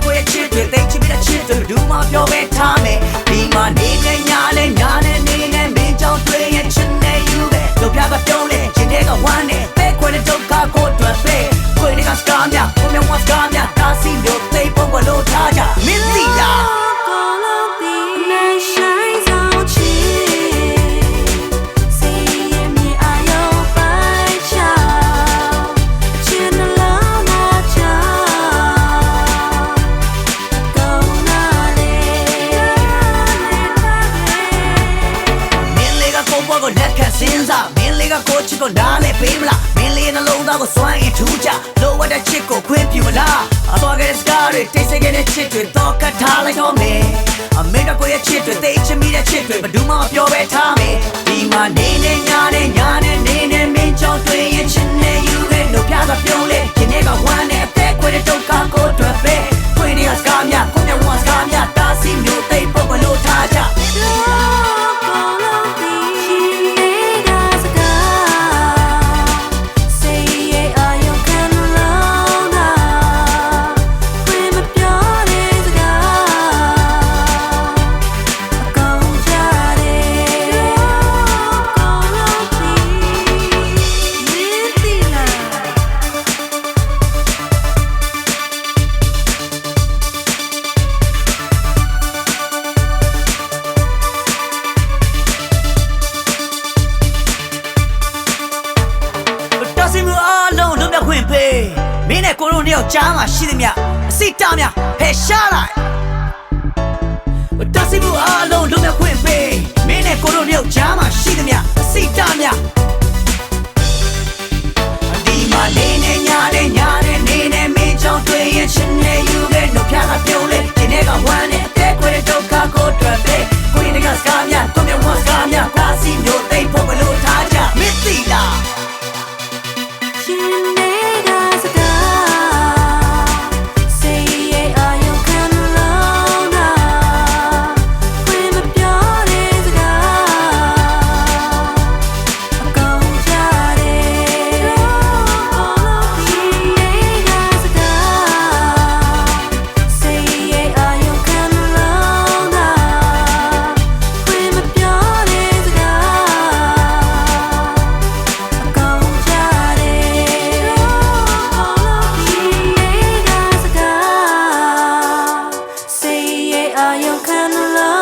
ကိုရဲ့ချစ်တွေသိချင်တဲ့ချစ်တွေဒူးမပြောပဲထားမယ်ဒီမှာနေနေညာလဲညာနဲ့နေနေမင်းကြောင့်တွေ့ရဲ့ချစ်နေယူပဲတို့ပြကပြုံးလေချင်းတဲ့ကဝမ်းနဲ့ပဲခွေတဲ့ဒုက္ခကိုတွေ့ပဲခွေတွေကစကားများကိုမြဝစကားများဒါစီမျိုးသိပုံကလို့ထားကြမင်းသိလားလက်ခံစင်းစားမင်းလေးကကိုချစ်ကိုနားလဲပေးမလားမင်းလေးနှလုံးသားကိုစွန့်ရင်ထူးကြလိုဝတ်တဲ့ချစ်ကိုခွင့်ပြုမလားအသွားကလေးစကားတွေတိတ်ဆိတ်တဲ့ချစ်တွေတော့ကတ်ထားလိုက်တော့မယ်အမေကကိုရဲ့ချစ်တွေသိချင်မိတဲ့ချစ်တွေဘယ်သူမှမပြောပဲထားမယ်ဒီမှာနေနေညာနဲ့ညာနဲ့နေနေမင်းကြောင့်တွေ့ရင်ချစ်နေယူခဲ့လို့ပြတာပြုံးလေဒီနေ့ကဝမ်းနဲ့အသက်ခွေတဲ့ဒုက္ခကိုတွေ့ပဲခွေတွေကစကားများကိုမြဝစကားများတာစီမျိုးသိပုံကလို့ထားကြခွင့်ပေးမင်းနဲ့ကိုတို့နှစ်ယောက်ကြားမှာရှိသမျှအစိတများဖယ်ရှားလိုက်တစီမှုအားလုံးလုံးနဲ့ခွင့်ပေးမင်းနဲ့ကိုတို့နှစ်ယောက်ကြားမှာရှိသမျှအစိတများဒီမှာနေနေညာနဲ့ညာနဲ့နေနေမင်းကြောင့်တွေ့ရင်ချင်နေယူခဲ့လို့ပြတာပြုံးလေဒီနေ့ကဝမ်းနဲ့အသက်ခွေတဲ့ဒုက္ခကိုတွေ့ပဲကိုရင်ကစကားများကိုမြဝစကားများပါစီမျိုးသိဖို့မလို့ထားကြမသိလားI am kind of love